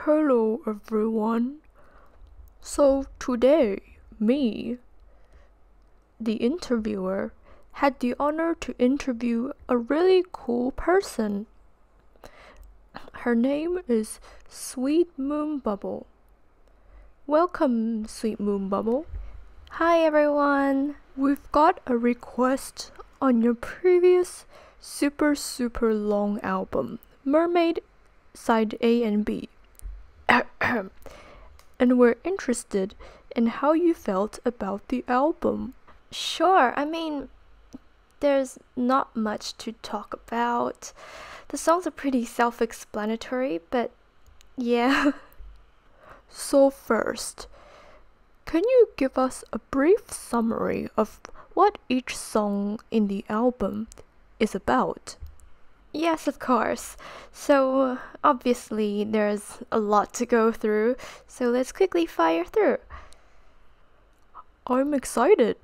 Hello everyone. So today, me, the interviewer, had the honor to interview a really cool person. Her name is Sweet Moonbubble. Welcome, Sweet Moonbubble. Hi everyone! We've got a request on your previous super long album, Mermaid Side A and B. And we're interested in how you felt about the album. Sure, there's not much to talk about. The songs are pretty self-explanatory, but yeah. So first, can you give us a brief summary of what each song in the album is about? Yes, of course. So, obviously, there's a lot to go through, so let's quickly fire through. I'm excited.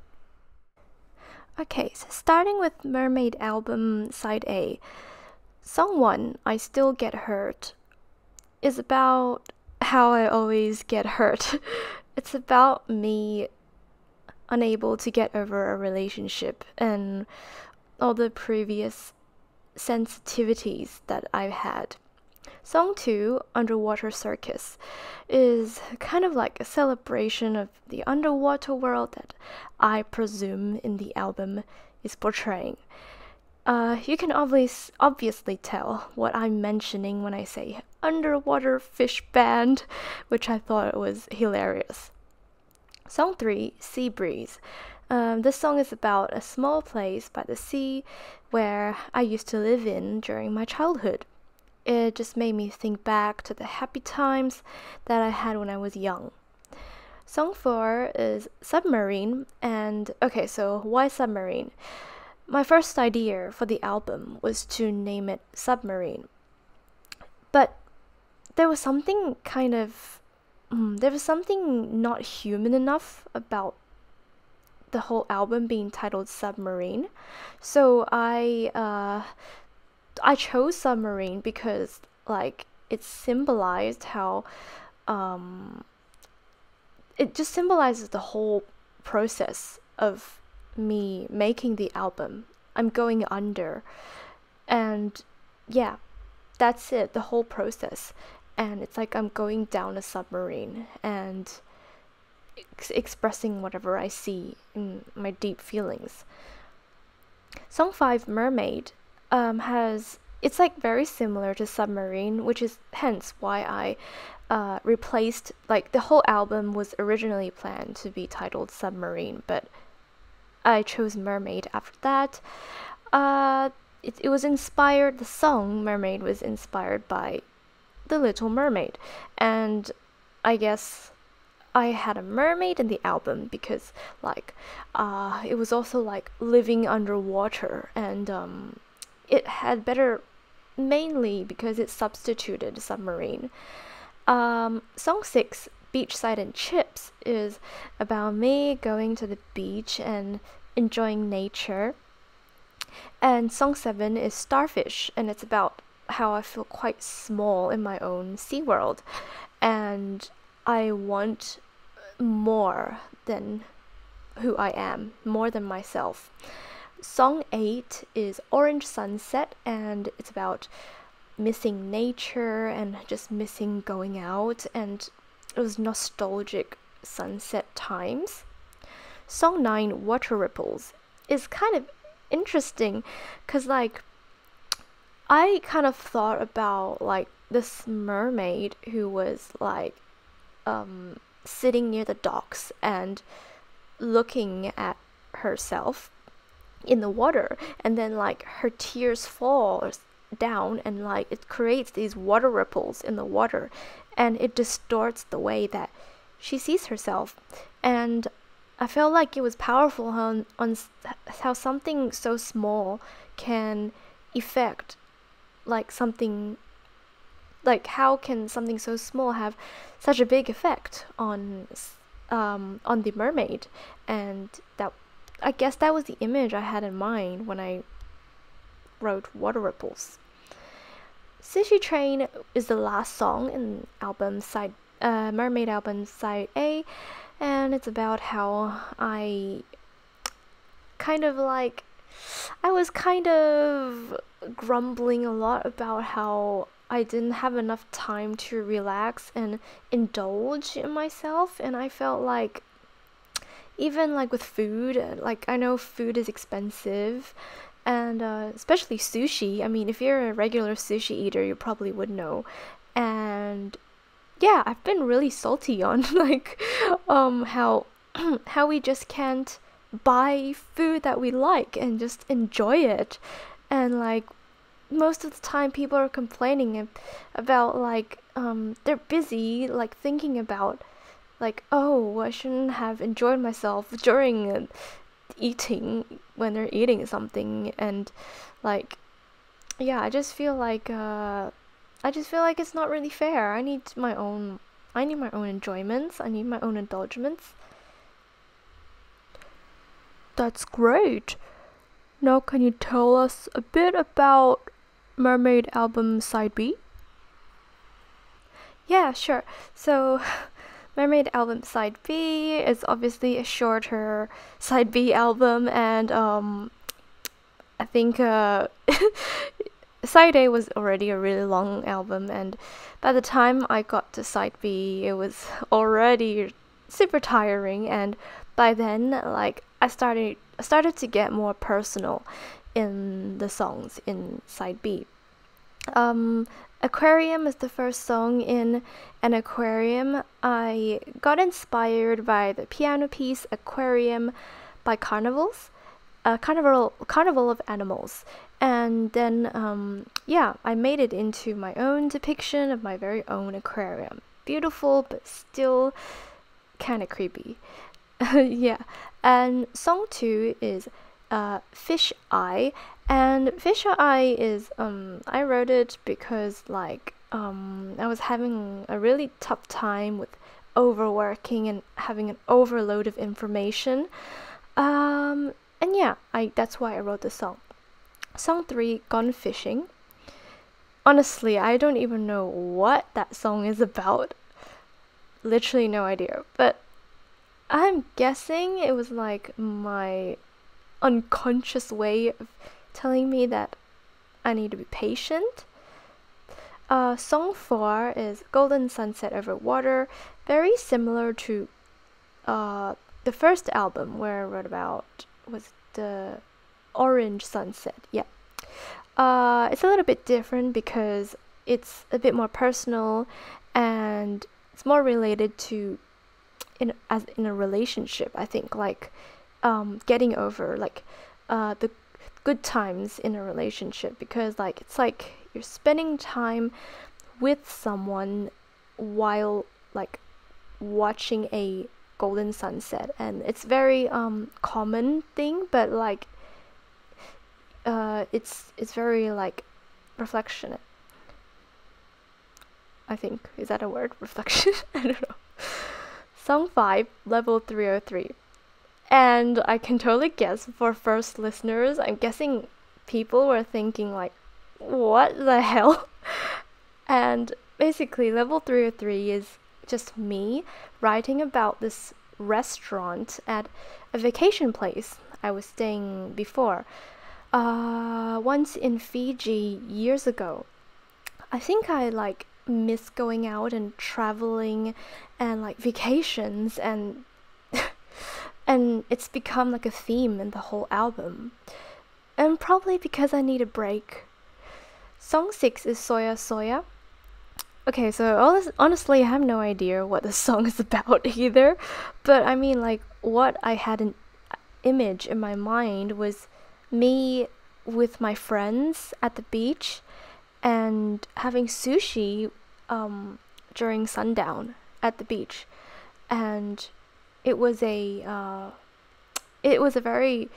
Okay, so starting with Mermaid album side A. Song 1, I Still Get Hurt, is about how I always get hurt. It's about me unable to get over a relationship and all the previous sensitivities that I've had. Song 2, Underwater Circus, is kind of like a celebration of the underwater world that I presume in the album is portraying. You can obviously tell what I'm mentioning when I say underwater fish band, which I thought was hilarious. Song 3, Sea Breeze. This song is about a small place by the sea where I used to live in during my childhood. It just made me think back to the happy times that I had when I was young. Song 4 is Submarine, and okay, so why Submarine? My first idea for the album was to name it Submarine, but there was something not human enough about the whole album being titled Submarine. So I chose Submarine because it symbolized how it just symbolizes the whole process of me making the album. I'm going under, and yeah, that's it, the whole process. And it's like I'm going down a submarine and expressing whatever I see in my deep feelings. Song 5, Mermaid, it's like very similar to Submarine, which is hence why I replaced, the whole album was originally planned to be titled Submarine, but I chose Mermaid after that. It was inspired, the song Mermaid was inspired by The Little Mermaid, and I guess I had a mermaid in the album because it was also like living underwater, and it had better, mainly because it substituted Submarine. Song 6, Beachside and Chips, is about me going to the beach and enjoying nature. And Song 7 is Starfish, and it's about how I feel quite small in my own sea world, and I want more than who I am, more than myself. Song 8 is Orange Sunset, and it's about missing nature and just missing going out, and it was nostalgic sunset times. Song 9, Water Ripples, is kind of interesting because I kind of thought about this mermaid who was sitting near the docks and looking at herself in the water, and then her tears fall down, and it creates these water ripples in the water, and it distorts the way that she sees herself. And I felt like it was powerful on how something so small can affect something, how can something so small have such a big effect on the mermaid. And that, I guess that was the image I had in mind when I wrote Water Ripples. Sushi Train is the last song in album side Mermaid album side A, and it's about how kind of like I was kind of grumbling a lot about how I didn't have enough time to relax and indulge in myself, and I felt like even like with food, like I know food is expensive, and especially sushi. I mean, if you're a regular sushi eater, you probably would know. And yeah, I've been really salty on like how how we just can't buy food that we like and just enjoy it. And like most of the time people are complaining about like they're busy like thinking about like, oh, I shouldn't have enjoyed myself during eating when they're eating something. And like yeah, I just feel like it's not really fair. I need my own enjoyments. I need my own indulgements. That's great. Now, can you tell us a bit about Mermaid album side B? Yeah, sure. So Mermaid album side B is obviously a shorter side B album, and I think side A was already a really long album, and by the time I got to side B, it was already super tiring. And by then, like I started to get more personal in the songs in side B. Um, Aquarium is the first song in an aquarium. I got inspired by the piano piece Aquarium by Carnival of Animals. And then, yeah, I made it into my own depiction of my very own aquarium. Beautiful, but still kind of creepy. Yeah. And song 2 is Fish Eye. And Fish Eye is, I wrote it because, like, I was having a really tough time with overworking and having an overload of information. And yeah, that's why I wrote the song. Song 3, Gone Fishing. Honestly, I don't even know what that song is about. Literally no idea. But I'm guessing it was like my unconscious way of telling me that I need to be patient. Song 4 is Golden Sunset Over Water. Very similar to the first album where I wrote about was the Orange Sunset. Yeah. It's a little bit different because it's a bit more personal and it's more related to in a relationship. I think like getting over like the good times in a relationship, because like it's like you're spending time with someone while like watching a golden sunset, and it's very common thing, but like it's very like reflection. I think, is that a word? Reflection? I don't know. Song 5, Level 303. And I can totally guess for first listeners, I'm guessing people were thinking like, what the hell? And basically Level 303 is just me writing about this restaurant at a vacation place I was staying before. Once in Fiji years ago. I think I like miss going out and traveling and like vacations, and and it's become like a theme in the whole album. And probably because I need a break. Song 6 is Soya Soya. Okay, so honestly, I have no idea what the song is about either. But I mean, like, what I had an image in my mind was me with my friends at the beach and having sushi during sundown at the beach. And it was a very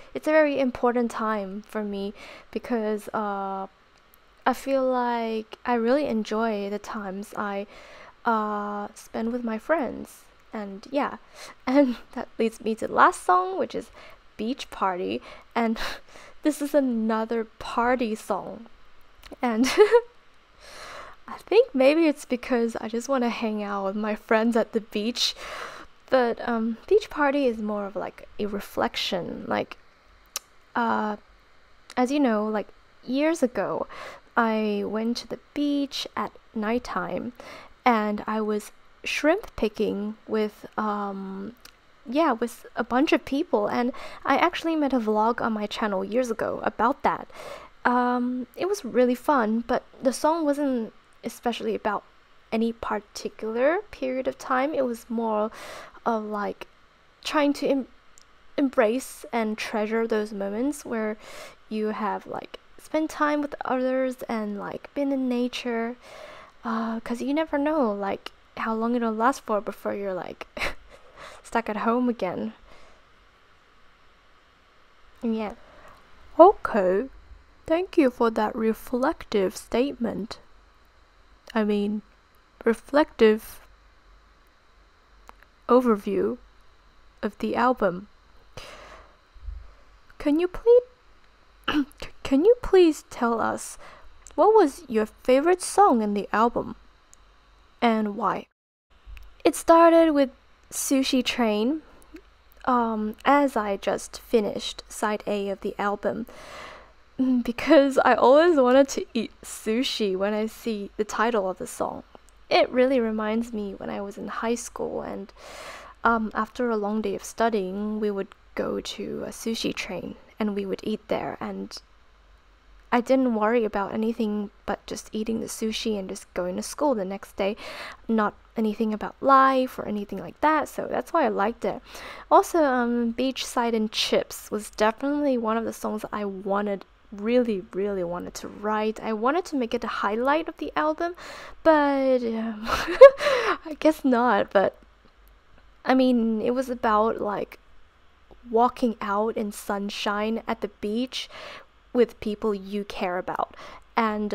important time for me because I feel like I really enjoy the times I spend with my friends. And yeah, and that leads me to the last song, which is Beach Party. And this is another party song. And I think maybe it's because I just want to hang out with my friends at the beach. But beach party is more of like a reflection. Like, uh, as you know, like years ago, I went to the beach at nighttime, and I was shrimp picking with yeah, with a bunch of people, and I actually made a vlog on my channel years ago about that. It was really fun, but the song wasn't especially about any particular period of time. It was more of like trying to embrace and treasure those moments where you have like spent time with others and like been in nature. 'Cause you never know like how long it'll last for before you're like stuck at home again. Yeah. Okay, thank you for that reflective statement. I mean, reflective overview of the album. Can you please can you please tell us what was your favorite song in the album and why? It started with Sushi Train, as I just finished side A of the album. Because I always wanted to eat sushi when I see the title of the song. It really reminds me when I was in high school, and after a long day of studying, we would go to a sushi train and we would eat there, and I didn't worry about anything but just eating the sushi and just going to school the next day, not anything about life or anything like that, so that's why I liked it. Also, Beachside and Chips was definitely one of the songs I really wanted to write. I wanted to make it a highlight of the album, but I guess not. But I mean, it was about like walking out in sunshine at the beach with people you care about. And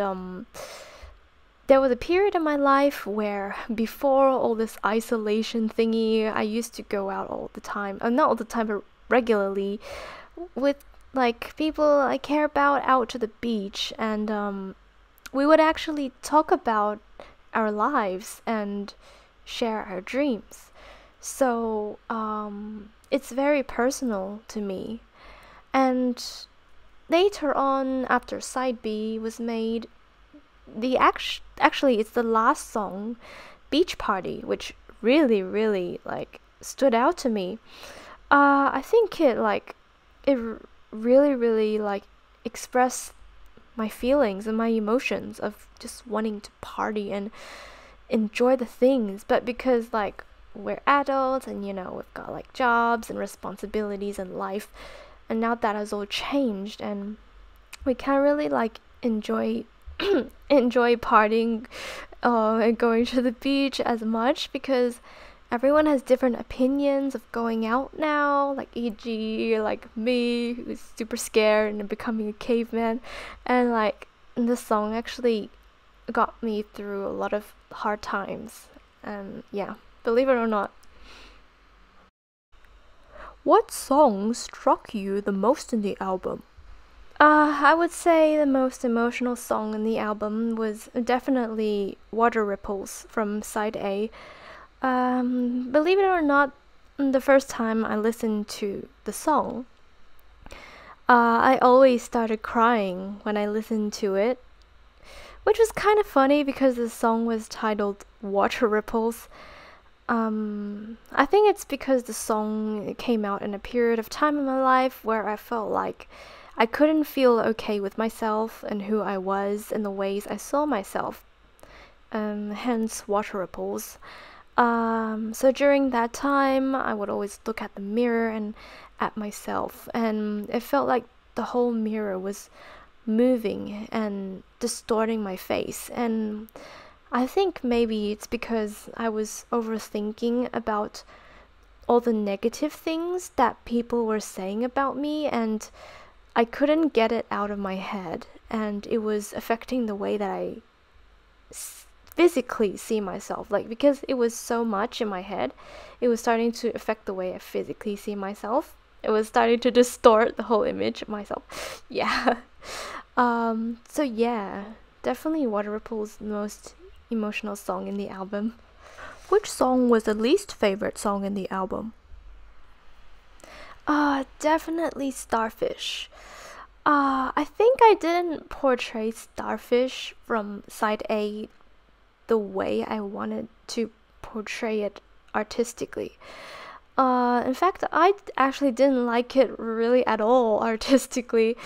there was a period in my life where before all this isolation thingy, I used to go out all the time, not all the time, but regularly, with like people I care about out to the beach, and we would actually talk about our lives and share our dreams. So it's very personal to me. And later on, after side B was made, the actually it's the last song, Beach Party, which really like stood out to me. I think it really like expressed my feelings and my emotions of just wanting to party and enjoy the things, but because like we're adults and you know we've got like jobs and responsibilities and life, and now that has all changed and we can't really like enjoy enjoy partying and going to the beach as much because everyone has different opinions of going out now, like e.g. like me who's super scared and becoming a caveman, and like this song actually got me through a lot of hard times, and yeah, believe it or not. What song struck you the most in the album? I would say the most emotional song in the album was definitely Water Ripples from side A. Believe it or not, the first time I listened to the song, I always started crying when I listened to it, which was kind of funny because the song was titled Water Ripples. I think it's because the song came out in a period of time in my life where I felt like I couldn't feel okay with myself and who I was and the ways I saw myself. Hence Water Ripples. So during that time, I would always look at the mirror and at myself, and it felt like the whole mirror was moving and distorting my face. And I think maybe it's because I was overthinking about all the negative things that people were saying about me, and I couldn't get it out of my head, and it was affecting the way that I physically see myself, like because it was so much in my head, it was starting to affect the way I physically see myself. It was starting to distort the whole image of myself. Yeah. So yeah, definitely Water Ripples the most emotional song in the album. Which song was the least favorite song in the album? Definitely Starfish. I think I didn't portray Starfish from side A the way I wanted to portray it artistically. In fact, I actually didn't like it really at all artistically.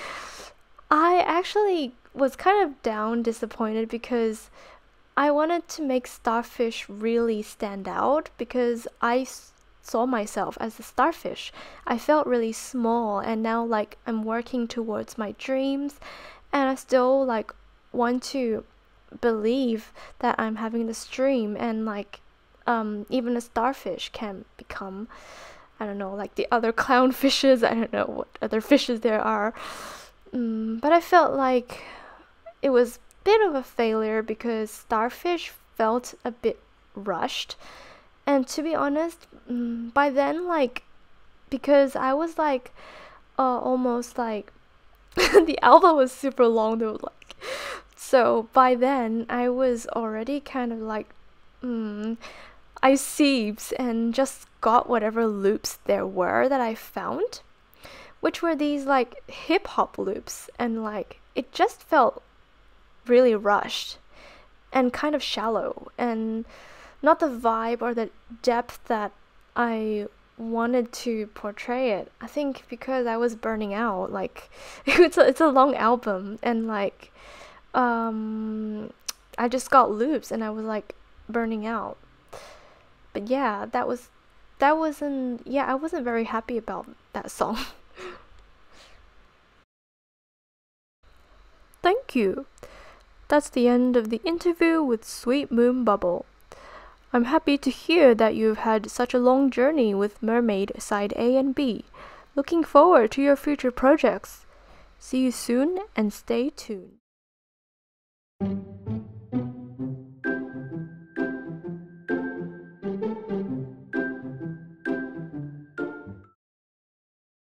I actually was kind of disappointed because I wanted to make Starfish really stand out because I saw myself as a starfish. I felt really small, and now like I'm working towards my dreams, and I still like want to believe that I'm having this dream, and like even a starfish can become, I don't know, like the other clownfishes. I don't know what other fishes there are. But I felt like it was a bit of a failure because Starfish felt a bit rushed. And to be honest, by then, like, because I was like, almost like, the album was super long, though, like, so by then I was already kind of like, I sieved and just got whatever loops there were that I found, which were these like hip hop loops, and like it just felt really rushed and kind of shallow and not the vibe or the depth that I wanted to portray it. I think because I was burning out, like it's a long album, and like I just got loops and I was like burning out. But yeah, that wasn't yeah, I wasn't very happy about that song. Thank you. That's the end of the interview with Sweet Moonbubble. I'm happy to hear that you've had such a long journey with Mermaid side A and B. Looking forward to your future projects. See you soon and stay tuned.